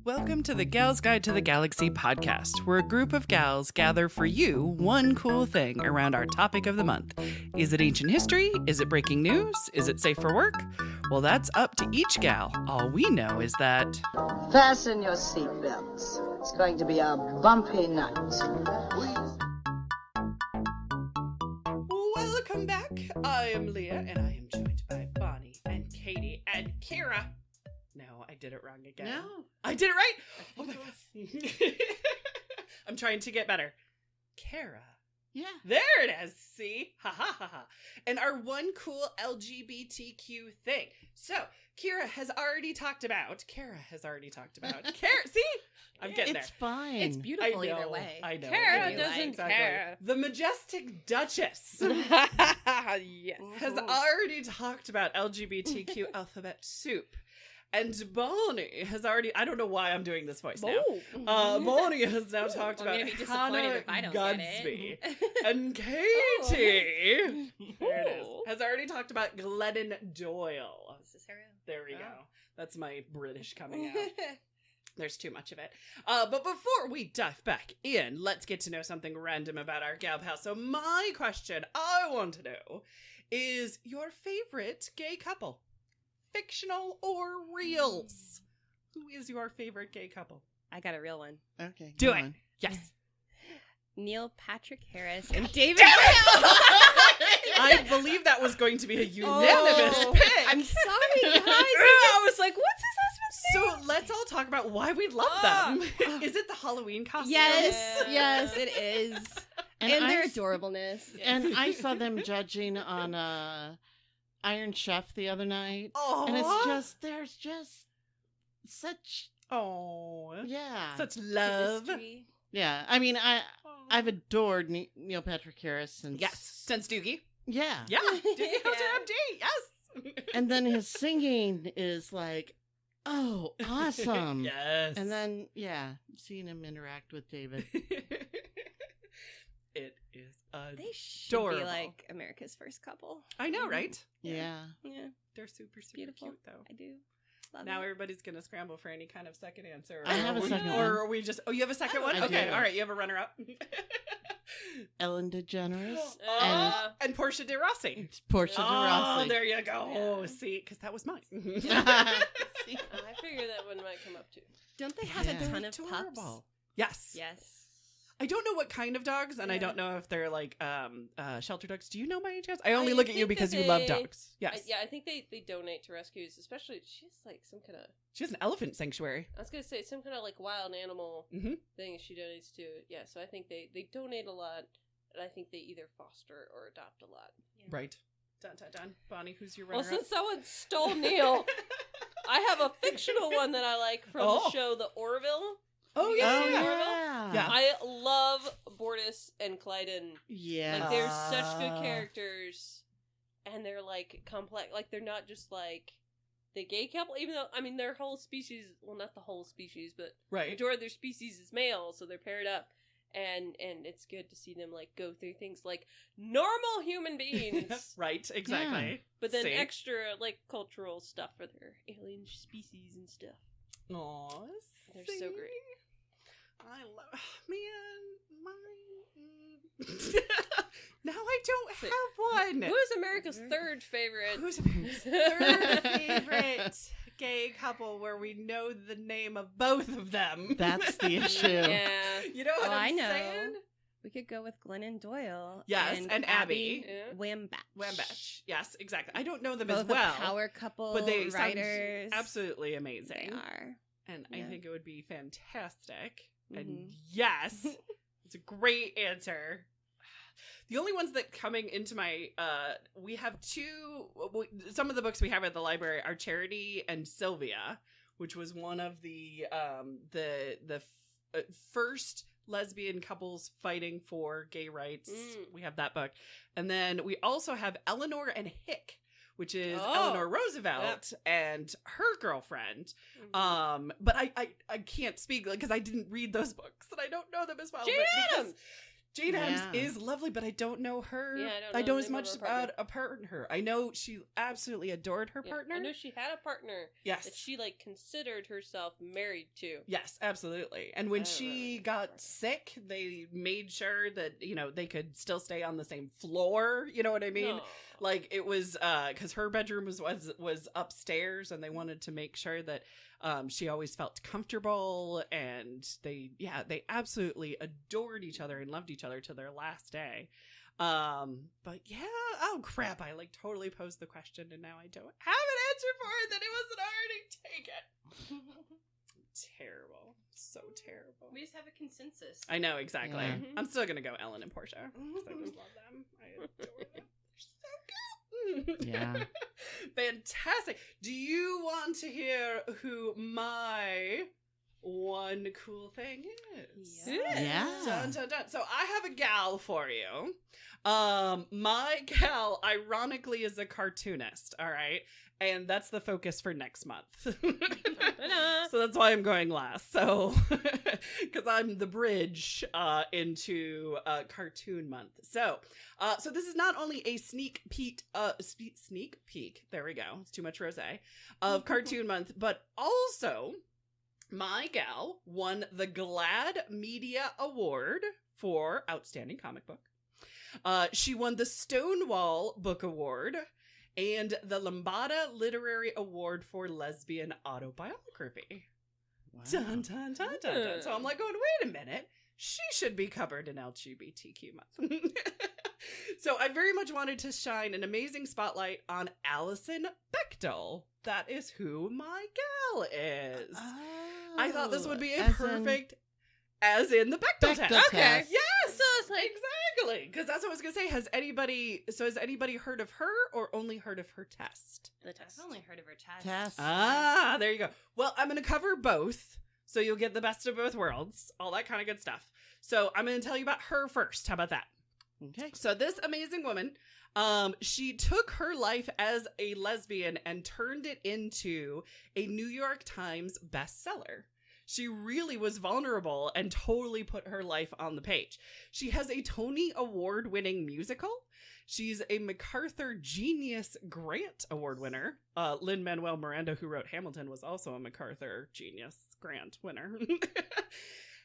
Welcome to the Gal's Guide to the Galaxy podcast, where a group of gals gather for you one cool thing around our topic of the month. Is it ancient history? Is it breaking news? Is it safe for work? Well, that's up to each gal. All we know is that... Fasten your seatbelts. It's going to be a bumpy night. Welcome back. I am Leah, and I am joined by Bonnie and Katie and Kira. No, I did it wrong again. No. I did it right! Oh my god. I'm trying to get better. Kara. Yeah. There it is. See? Ha ha ha ha. And our one cool LGBTQ thing. So, Kara has already talked about. Kara. See? I'm getting there. It's fine. It's beautiful I know, either way. I know. Kara It is. doesn't Exactly. care. The majestic Duchess Yes. has already talked about LGBTQ alphabet soup. And Bonnie has already, I don't know why I'm doing this voice now. Bonnie has now talked I'm about gonna be disappointed Hannah if I don't Gadsby. get it. And Katie there it is, has already talked about Glennon Doyle. This is Sarah. There we go. That's my British coming out. There's too much of it. But before we dive back in, let's get to know something random about our gal pal. So my question I want to know is your favorite gay couple? Fictional or reals? Who is your favorite gay couple? I got a real one. Okay. Do go it. on. Yes. Neil Patrick Harris and David. I believe that was going to be a unanimous pick. I'm sorry, guys. I was like, what's his husband's name? So let's all talk about why we love them. Is it the Halloween costume? Yes, it is. And their I- adorableness. And I saw them judging on Iron Chef the other night. Oh, And it's just, there's just such, yeah. such love. History. Yeah. I mean, I've adored Neil Patrick Harris since. Yes, since Doogie. Yeah. Yeah, Doogie Howser MD. Yes. And then his singing is like, oh, awesome. Yes. And then, yeah, seeing him interact with David. It is adorable. They should be like America's first couple. I know, right? Yeah. Yeah, They're super beautiful. cute, though. I do. Love Now it. everybody's going to scramble for any kind of second answer. I have a Or second Or one. are we just... Oh, you have a second one? I Okay, do. all right. You have a runner-up. Ellen DeGeneres And Portia de Rossi. Portia de Rossi. Oh, there you go. Yeah. Oh, see, because that was mine. I figure that one might come up too. Don't they have Yeah. a ton of Adorable. pups? Yes. Yes. I don't know what kind of dogs, and I Yeah. don't know if they're like shelter dogs. Do you know by any chance? I only look at you because you love dogs. Yes. I think they donate to rescues, especially she has like some kind of, She has an elephant sanctuary. I was gonna say some kind of like wild animal Mhm. thing she donates to. Yeah, so I think they donate a lot, and I think they either foster or adopt a lot. Right. Dun, dun, dun. Bonnie, who's your Well, runner-up? since someone stole Neil, I have a fictional one that I like from Oh. the show The Orville. Oh, You yeah. guys Oh, see Orville? yeah. Yeah. I love Bortus and Clyden. Yeah. Like they're such good characters, and they're like complex. Like they're not just like the gay couple. Even though I mean their whole species, well not the whole species, but Right. majority of their species is male, so they're paired up, and it's good to see them like go through things like normal human beings, Right, exactly. but then See? extra like cultural stuff for their alien species and stuff. Aw, They're so see? great. I love, now I don't See. have one. Who is America's third favorite? Who's America's third favorite gay couple where we know the name of both of them? That's the issue. Yeah. You know what Oh, I I'm know. saying? We could go with Glennon Doyle. Yes, and Abby. Yeah. Wambach. Wambach. Yes, exactly. I don't know them Both as well. a power couple but they writers. sound absolutely amazing. They are. And I Yeah. think it would be fantastic. And Mhm. yes, it's a great answer. The only ones that coming into my, we have some of the books we have at the library are Charity and Sylvia, which was one of the first lesbian couples fighting for gay rights. Mm. We have that book. And then we also have Eleanor and Hick, which is Oh, Eleanor Roosevelt and her girlfriend. Mhm. But I can't speak because I didn't read those books and I don't know them as well. Jane but because Addams! Jane Addams Yeah. is lovely, but I don't know her. Yeah, I don't I know know the as name of much her partner. about a partner. I know she absolutely adored her Yeah, partner. I know she had a partner Yes. that she like considered herself married to. Yes, absolutely. And when I don't she remember. got sick, they made sure that, you know, they could still stay on the same floor. You know what I mean? No. Like it was because her bedroom was upstairs, and they wanted to make sure that she always felt comfortable, and they absolutely adored each other and loved each other to their last day. But yeah, oh crap, I like totally posed the question and now I don't have an answer for it, that it wasn't already taken. Terrible. So terrible. We just have a consensus. I know, exactly. Yeah. I'm still gonna go Ellen and Portia, 'cause I just love them. I adore them. They're so good. Yeah. Fantastic. Do you want to hear who my one cool thing is? Yeah. Dun, dun, dun. So I have a gal for you. My gal, ironically, is a cartoonist. All right. And that's the focus for next month. So that's why I'm going last. So, because I'm the bridge into cartoon month. So this is not only a sneak peek. There we go. It's too much rosé of cartoon month, but also my gal won the GLAAD Media Award for Outstanding Comic Book. She won the Stonewall Book Award and the Lambada Literary Award for Lesbian Autobiography. Wow. Dun, dun, dun, dun, dun. So I'm like going, wait a minute. She should be covered in LGBTQ month. So I very much wanted to shine an amazing spotlight on Alison Bechdel. That is who my gal is. I thought this would be a As in perfect, as in the Bechdel test. Bechdel Okay, test. yes, So it's like- exactly. Because that's what I was gonna say. Has anybody heard of her or only heard of her test? The test. I've only heard of her test. Test. Ah, there you go. Well, I'm gonna cover both, so you'll get the best of both worlds, all that kind of good stuff. So I'm gonna tell you about her first. How about that? Okay. So this amazing woman, she took her life as a lesbian and turned it into a New York Times bestseller. She really was vulnerable and totally put her life on the page. She has a Tony Award-winning musical. She's a MacArthur Genius Grant Award winner. Lin-Manuel Miranda, who wrote Hamilton, was also a MacArthur Genius Grant winner.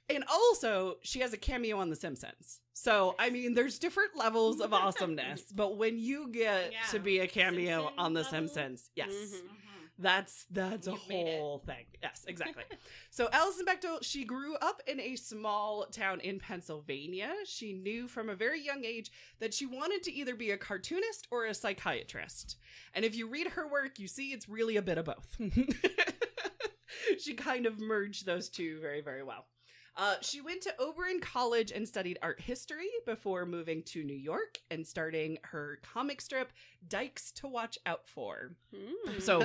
And also, she has a cameo on The Simpsons. So, I mean, there's different levels of awesomeness. But when you get Yeah. to be a cameo Simpson on The level? Simpsons, yes. Mhm. That's a You've made it. whole thing. Yes, exactly. So Alison Bechdel, she grew up in a small town in Pennsylvania. She knew from a very young age that she wanted to either be a cartoonist or a psychiatrist. And if you read her work, you see it's really a bit of both. She kind of merged those two very, very well. She went to Oberlin College and studied art history before moving to New York and starting her comic strip, Dykes to Watch Out For. Mm. So,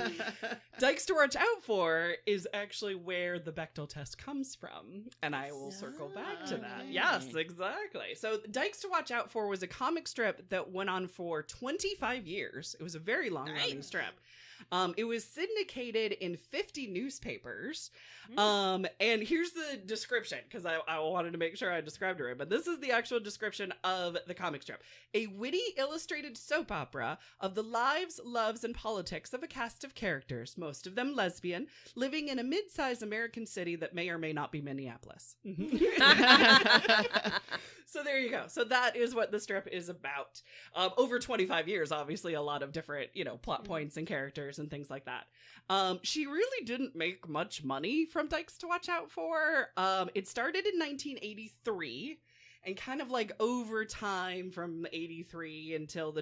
Dykes to Watch Out For is actually where the Bechdel test comes from, and I will circle back to that. Okay. Yes, exactly. So, Dykes to Watch Out For was a comic strip that went on for 25 years. It was a very long-running Nice. strip. It was syndicated in 50 newspapers. Mm. And here's the description, because I wanted to make sure I described it right, but this is the actual description of the comic strip. A witty illustrated soap opera of the lives, loves, and politics of a cast of characters, most of them lesbian, living in a mid-sized American city that may or may not be Minneapolis. So there you go. So that is what the strip is about. Over 25 years, obviously, a lot of different, plot points and characters and things like that. She really didn't make much money from Dykes to Watch Out For. It started in 1983, and kind of like over time from 83 until the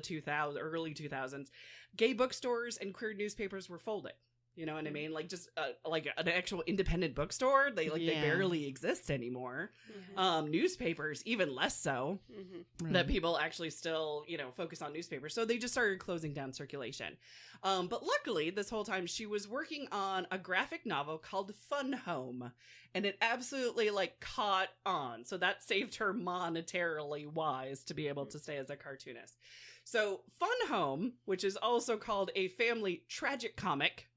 early 2000s, gay bookstores and queer newspapers were folding. You know what I mean? Like just like an actual independent bookstore, they Yeah. barely exist anymore. Newspapers, even less so. Mhm. That people actually still, focus on newspapers. So they just started closing down circulation. But luckily, this whole time, she was working on a graphic novel called Fun Home. And it absolutely, caught on. So that saved her monetarily wise to be able to stay as a cartoonist. So Fun Home, which is also called a family tragic comic,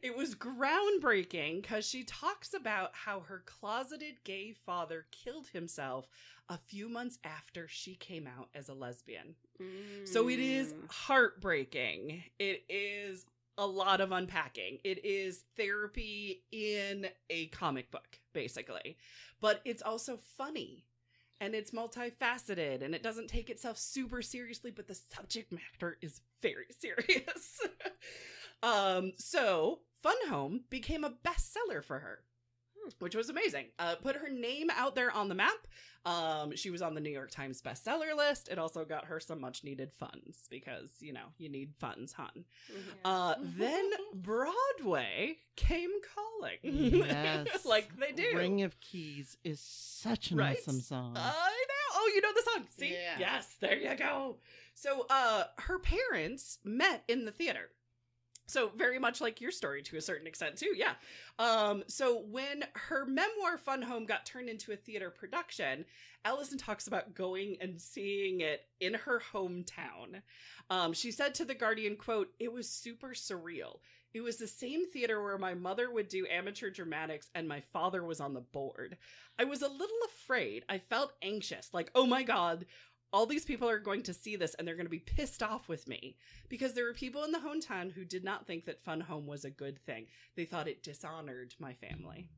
It was groundbreaking because she talks about how her closeted gay father killed himself a few months after she came out as a lesbian. So it is heartbreaking. It is a lot of unpacking. It is therapy in a comic book, basically. But it's also funny. And it's multifaceted, and it doesn't take itself super seriously, but the subject matter is very serious. So Fun Home became a bestseller for her, which was amazing. Put her name out there on the map. She was on the New York Times bestseller list. It also got her some much needed funds because, you know, you need funds, hon. Then Broadway came calling. Yes. Like they do. Ring of Keys is such an awesome song. I know. Oh, you know the song. See? Yeah. Yes, there you go. So her parents met in the theater. So very much like your story to a certain extent too, yeah. So when her memoir Fun Home got turned into a theater production, Alison talks about going and seeing it in her hometown. She said to The Guardian, quote, "It was super surreal. It was the same theater where my mother would do amateur dramatics and my father was on the board. I was a little afraid. I felt anxious, like, oh my God, all these people are going to see this and they're going to be pissed off with me because there were people in the hometown who did not think that Fun Home was a good thing. They thought it dishonored my family."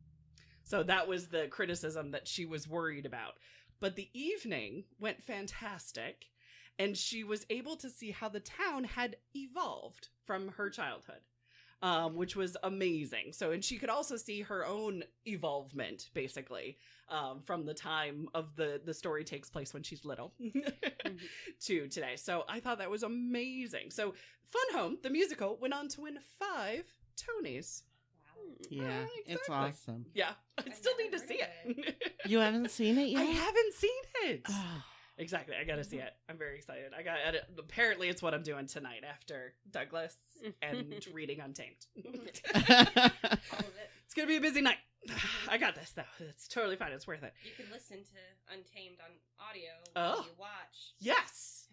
So that was the criticism that she was worried about. But the evening went fantastic, and she was able to see how the town had evolved from her childhood. Which was amazing. So, and she could also see her own evolvement, basically, from the time of the story takes place when she's little to today. So I thought that was amazing. So Fun Home, the musical, went on to win 5 Tonys. Yeah, it's awesome. Yeah, I still need to see it. You haven't seen it yet? I haven't seen it. Oh. Exactly. I gotta see it. I'm very excited. Apparently it's what I'm doing tonight after Douglas and reading Untamed. It's gonna be a busy night. I got this though. It's totally fine. It's worth it. You can listen to Untamed on audio while you watch. Yes.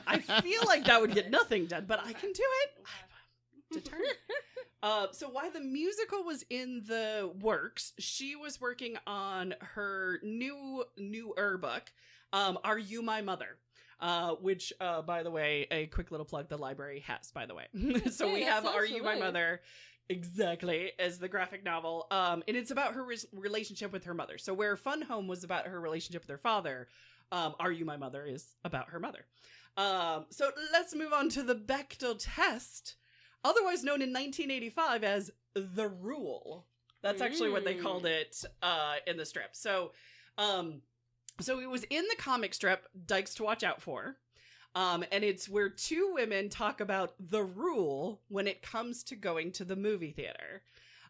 I feel like that would get nothing done, but I can do it. I'm determined. So while the musical was in the works, she was working on her newer book, Are You My Mother? Which, by the way, a quick little plug the library has, by the way. So Hey, we that have sounds Are You My familiar. Mother? Exactly, as the graphic novel. And it's about her relationship with her mother. So where Fun Home was about her relationship with her father, Are You My Mother is about her mother. So let's move on to the Bechdel Test, otherwise known in 1985 as The Rule. That's actually what they called it in the strip. So it was in the comic strip, Dykes to Watch Out For. And it's where 2 women talk about the rule when it comes to going to the movie theater.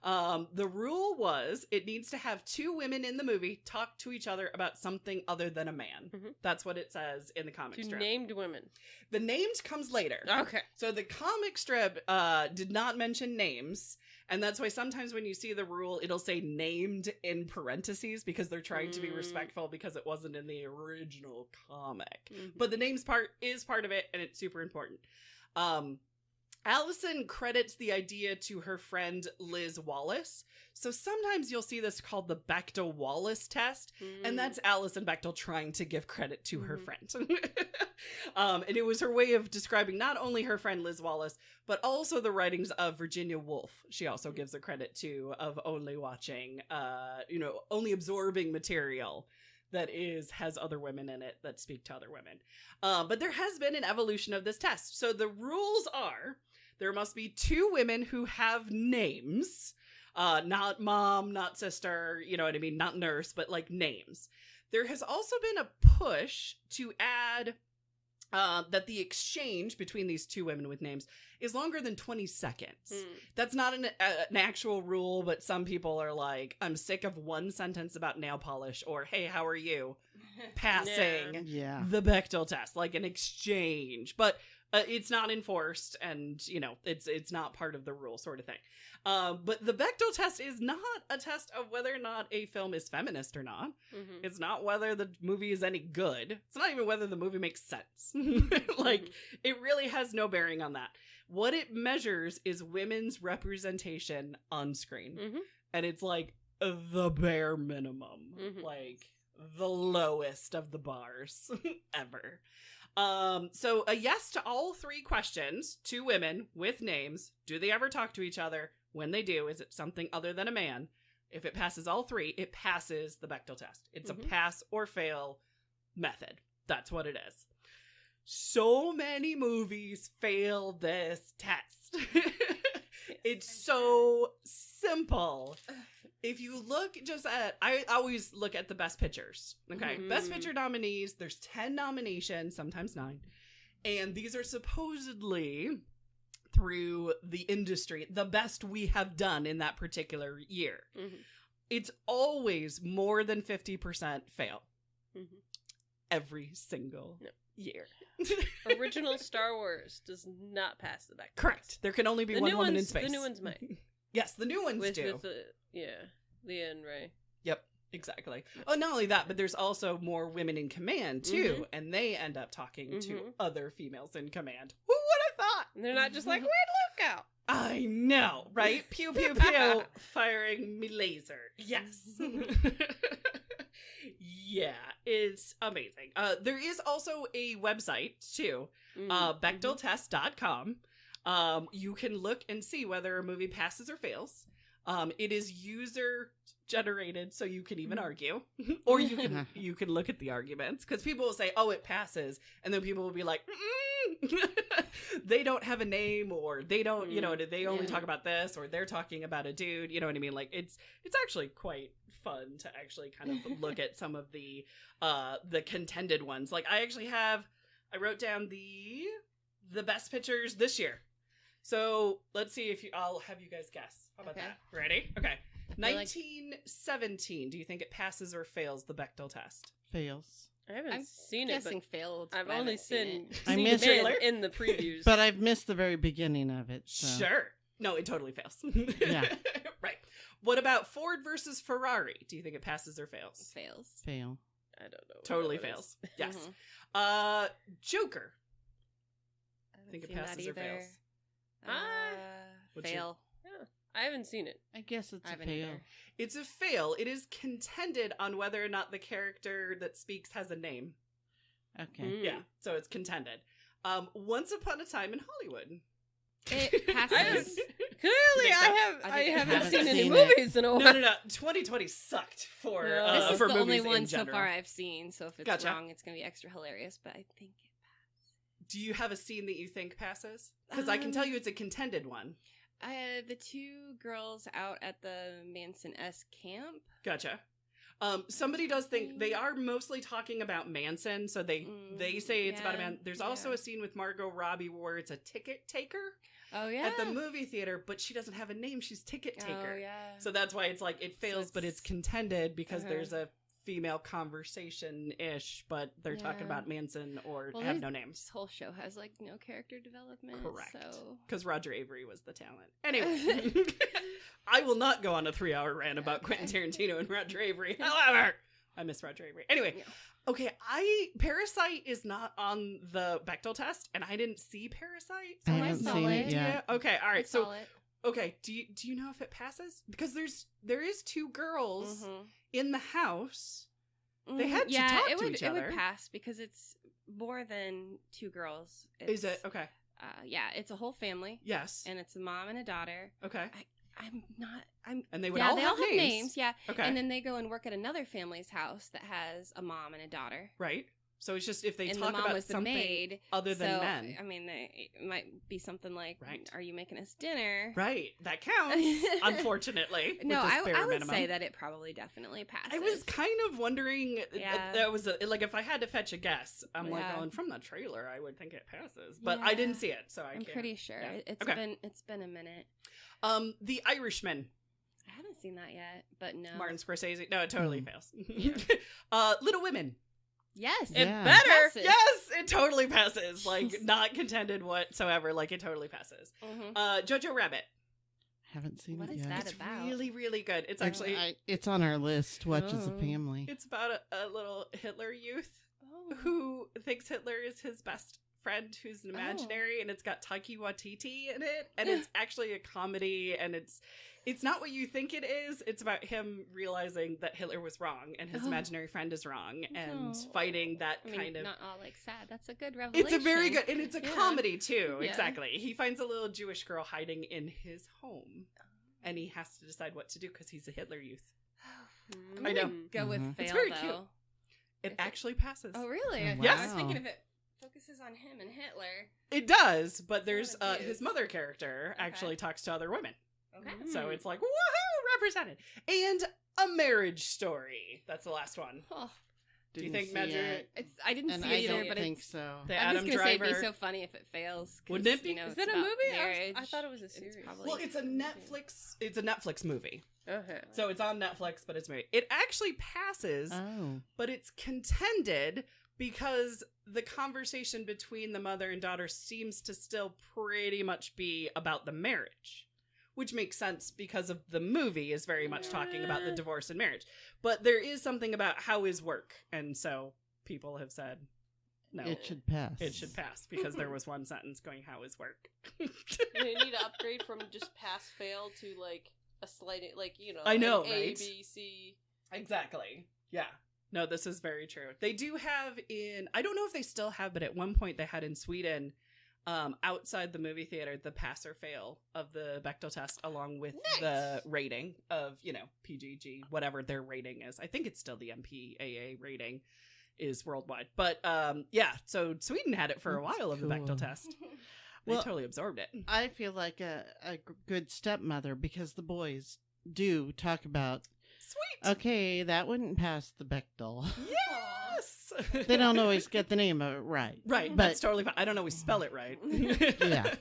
The rule was it needs to have 2 women in the movie talk to each other about something other than a man. That's what it says in the comic 2 strip. named women. The names comes later. Okay. So the comic strip did not mention names, and that's why sometimes when you see the rule, it'll say named in parentheses because they're trying to be respectful because it wasn't in the original comic. But the names part is part of it, and it's super important. Alison credits the idea to her friend Liz Wallace. So sometimes you'll see this called the Bechdel-Wallace test, and that's Alison Bechdel trying to give credit to her friend. And it was her way of describing not only her friend Liz Wallace, but also the writings of Virginia Woolf. She also gives a credit to of only watching, only absorbing material that has other women in it that speak to other women. But there has been an evolution of this test. So the rules are there must be 2 women who have names, not mom, not sister, you know what I mean? Not nurse, but like names. There has also been a push to add that the exchange between these 2 women with names is longer than 20 seconds. That's not an actual rule, but some people are like, I'm sick of one sentence about nail polish, or hey, how are you? Passing Yeah. the Bechdel test, like an exchange. But It's not enforced, and it's not part of the rule, sort of thing. But the Bechdel test is not a test of whether or not a film is feminist or not. Mm-hmm. It's not whether the movie is any good. It's not even whether the movie makes sense. Like, it really has no bearing on that. What it measures is women's representation on screen. Mm-hmm. And it's like the bare minimum. Mhm. Like the lowest of the bars ever. So a yes to all 3 questions. 2 women with names. Do they ever talk to each other? When they do, is it something other than a man? If it passes all 3, it passes the Bechdel test. It's a pass or fail method. That's what it is. So many movies fail this test. It's so simple. If you look just at, I always look at the best pictures. Okay. Mhm. Best picture nominees, there's 10 nominations, sometimes 9. And these are supposedly, through the industry, the best we have done in that particular year. Mhm. It's always more than 50% fail. Mhm. Every single No. year. Original Star Wars does not pass the Bechdel Correct. test. There can only be The one new woman in ones- space. the new ones might. Yes, the new ones do. With the, Leah and Ray. Yep, exactly. Oh, not only that, but there's also more women in command, too, and they end up talking to Mhm. other females in command. Who would have thought? And they're not just like, where'd Luke go? I know, right? Pew, pew, pew, firing me laser. Yes. Yeah, it's amazing. There is also a website, too, BechdelTest.com. You can look and see whether a movie passes or fails. It is user generated, so you can even argue, or you can look at the arguments, because people will say, "Oh, it passes," and then people will be like, "They don't have a name," or "They don't, they only talk about this," or "They're talking about a dude." You know what I mean? Like it's actually quite fun to actually kind of look at some of the contended ones. Like I wrote down the best pictures this year. So let's see if I'll have you guys guess. How about that? Ready? Okay. 1917. Do you think it passes or fails the Bechdel test? Fails. I haven't I'm seen it, guessing but failed. I've but I only haven't seen seen it. I men missed it. in the previews. But I've missed the very beginning of it. So. Sure. No, it totally fails. Yeah. Right. What about Ford versus Ferrari? Do you think it passes or fails? Fails. Fail. I don't know. what Totally that fails. is. Yes. Mhm. Joker. I I haven't think it seen that passes or either. fails. Would you- Fail. I haven't seen it. I guess it's I a haven't fail. either. It's a fail. It is contended on whether or not the character that speaks has a name. Okay. Mm. Yeah. So it's contended. Once Upon a Time in Hollywood. It passes. Clearly, think so? I haven't Haven't seen any seen it. movies in a while. No. 2020 sucked for No. This is for the movies only one in so general. far I've seen, so if it's Gotcha. wrong, it's going to be extra hilarious, but I think it Do you have a scene that you think passes? Because I can tell you it's a contended one. the 2 girls out at the Manson-esque camp. Gotcha. Somebody does think they are mostly talking about Manson, so they say it's about a man. There's also a scene with Margot Robbie where it's a ticket taker Oh, yeah. at the movie theater, but she doesn't have a name. She's ticket taker. Oh, yeah. So that's why it's like it fails, but it's contended because there's a female conversation-ish, but they're talking about Manson or Well, have his- no names. This whole show has, like, no character development. Correct. So. Because Roger Avery was the talent. Anyway, I will not go on a 3-hour rant about Quentin Tarantino and Roger Avery. However, I miss Roger Avery. Anyway, okay, Parasite is not on the Bechdel test, and I didn't see Parasite. I So haven't have seen no it idea. yet. Okay, all right. I So saw it. okay, do you know if it passes? Because there is 2 girls Mhm. in the house. They had to yeah, talk it to would, each it other. would pass because it's more than 2 girls. Is it okay? Yeah, it's a whole family, Yes. and it's a mom and a daughter. Okay. And they would yeah, all they have all have names. Yeah, Okay. and then they go and work at another family's house that has a mom and a daughter. Right. So it's just if they and talk the mom about was the something maid, other than so, men. I mean, it might be something like, Right. "Are you making us dinner?" Right. That counts. Unfortunately. No, with this bare I would minimum. say that it probably definitely passes. I was kind of wondering. Yeah. That was like if I had to fetch a guess, I'm like, Yeah. from the trailer, I would think it passes, but I didn't Yeah. see it, so I I'm can't. pretty sure yeah. it's Okay. been a minute. The Irishman. I haven't seen that yet, but no. Martin Scorsese. No, it totally fails. Yeah. Little Women. Yes. It Yeah. better. Passes. Yes, it totally passes. Like, not contended whatsoever. Like, it totally passes. Mhm. Jojo Rabbit. Haven't seen What it is yet. that It's about? really, really good. It's actually, It's on our list. Watch as a Oh. family. it's about a little Hitler youth Oh. who thinks Hitler is his best friend who's an imaginary, and it's got Taiki Waititi in it, and it's actually a comedy, and it's not what you think it is. It's about him realizing that Hitler was wrong and his Oh. imaginary friend is wrong, and Oh. fighting that I mean, kind of. not all like sad. That's a good revelation. It's a very good, and it's a Yeah. comedy too. Yeah. Exactly. He finds a little Jewish girl hiding in his home, and he has to decide what to do because he's a Hitler youth. I'm I gonna know. Go with Mhm. fail It's very though. cute. It If actually passes. Oh really? Oh, Yes. I was thinking if it focuses on him and Hitler. It does, but there's What a his youth. mother character Okay. actually talks to other women, Okay. so it's like woohoo, represented. And a marriage story. That's the last one. Oh, Do you Didn't think see Magic? it, it's. I didn't and see I it either, don't but think it's. so. The I'm Adam just gonna say Driver. it'd be so funny if it fails. 'Cause, Wouldn't it be? You know, Is it's that a about movie? Marriage. I thought it was a It's series. probably- Well, it's a Netflix. It's a Netflix movie, Okay. so it's on Netflix, but it's a movie. It actually passes, Oh. but it's contended because the conversation between the mother and daughter seems to still pretty much be about the marriage, which makes sense because of the movie is very much talking about the divorce and marriage. But there is something about how is work, and so people have said no, It should pass. it should pass because there was one sentence going how is work. They need to upgrade from just pass fail to like a slight, like I know, an right? A, B, C. Exactly. Yeah. No, this is very true. They do have I don't know if they still have, but at one point they had in Sweden, outside the movie theater, the pass or fail of the Bechdel test, along with the rating of, PGG, whatever their rating is. I think it's still the MPAA rating is worldwide. But yeah, so Sweden had it for a That's while of the cool. Bechdel test. They Well, totally absorbed it. I feel like a good stepmother because the boys do talk about, Sweet. okay, that wouldn't pass the Bechdel. Yes. They don't always get the name of it right. Right, But- that's totally fine. I don't always spell it right. Yeah.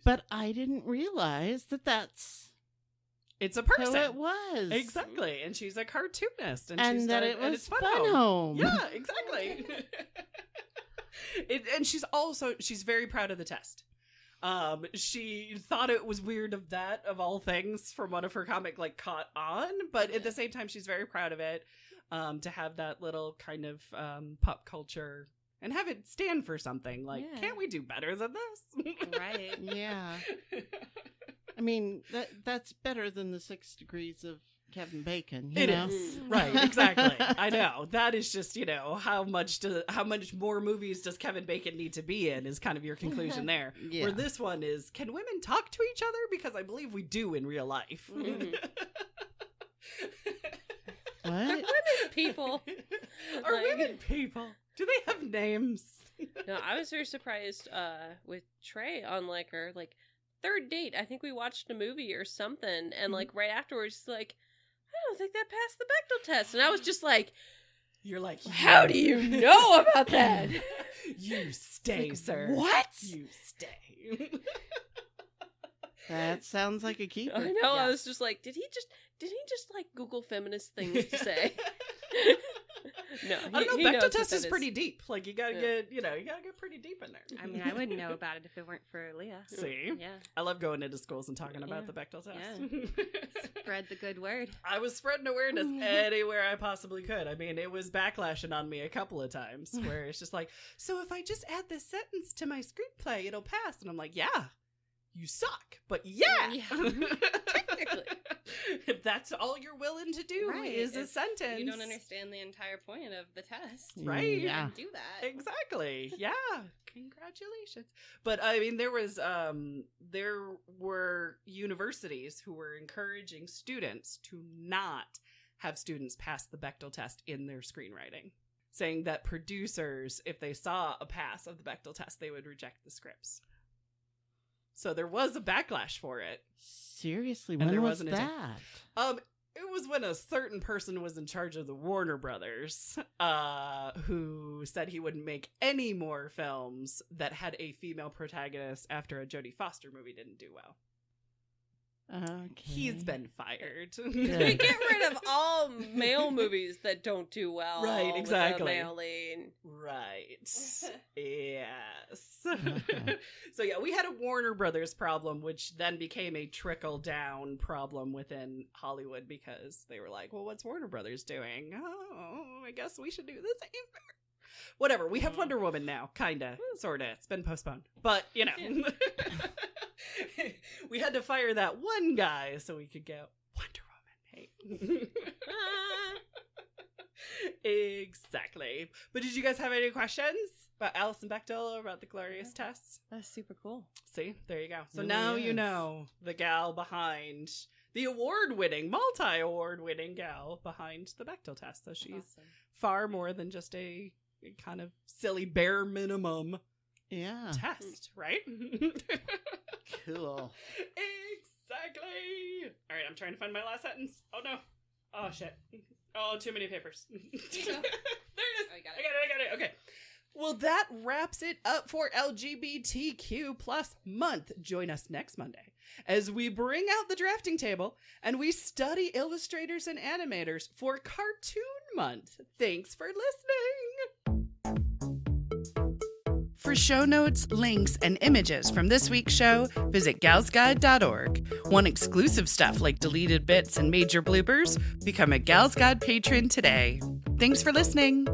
But I didn't realize that that's It's a who person. it was. Exactly, and she's a cartoonist, and, And she's that done- it and was it's Fun Home. Home. Yeah, exactly. And she's very proud of the test. She thought it was weird of all things from one of her comic caught on, but at the same time she's very proud of it. To have that little kind of pop culture and have it stand for something Yeah. can't we do better than this? Right. Yeah. I mean, that's better than the 6 degrees of Kevin Bacon. You It know? is. Right, exactly. I know. That is just, how much more movies does Kevin Bacon need to be in is kind of your conclusion there. Yeah. Where this one is, can women talk to each other? Because I believe we do in real life. Mhm. What? People. Are Like- women people? Do they have names? No, I was very surprised with Trey on our third date. I think we watched a movie or something, and right afterwards, he's like, I don't think that passed the Bechdel test, and I was just like, You're like, how do you know about that? You stay, sir. What? You stay. That sounds like a keeper. I know. I Yes. was just like, did he just Google feminist things to say? No, I don't he know. knows Bechdel what test that is pretty deep. You gotta get, you gotta get pretty deep in there. I mean, I wouldn't know about it if it weren't for Leah. See? Yeah. I love going into schools and talking about Yeah. the Bechdel test. Yeah. Spread the good word. I was spreading awareness anywhere I possibly could. I mean, it was backlashing on me a couple of times where it's just like, so if I just add this sentence to my screenplay, it'll pass. And I'm like, yeah, you suck. But yeah. Technically. If that's all you're willing to do is a if sentence. You don't understand the entire point of the test. Right. You Yeah. can do that. Exactly. Yeah. Congratulations. But I mean, there were universities who were encouraging students to not have students pass the Bechdel test in their screenwriting, saying that producers, if they saw a pass of the Bechdel test, they would reject the scripts. So there was a backlash for it. Seriously, And when there was wasn't a that? It was when a certain person was in charge of the Warner Brothers, who said he wouldn't make any more films that had a female protagonist after a Jodie Foster movie didn't do well. Okay. He's been fired. We get rid of all male movies that don't do well. Right, with a exactly. male lead. Right. Yes. So yeah, we had a Warner Brothers problem, which then became a trickle down problem within Hollywood because they were like, well, what's Warner Brothers doing? Oh, I guess we should do the same. Whatever. We have Wonder Woman now. Kinda. Sorta. It's been postponed. But, you know. We had to fire that one guy so we could get Wonder Woman. Hey. Exactly. But did you guys have any questions about Alison Bechdel or about the glorious tests? That's super cool. See, there you go. So Really now you is. know the gal behind the award-winning, multi-award-winning gal behind the Bechdel test. So she's Awesome. far more than just a kind of silly bare minimum Yeah. test, right? Cool. Exactly. All right, I'm trying to find my last sentence. Oh no. Oh shit. Oh, too many papers. There it is. Oh, you got it. I got it. Okay. Well, that wraps it up for LGBTQ plus month. Join us next Monday as we bring out the drafting table and we study illustrators and animators for Cartoon Month. Thanks for listening. For show notes, links, and images from this week's show, visit galsguide.org. Want exclusive stuff like deleted bits and major bloopers? Become a Gals Guide patron today. Thanks for listening.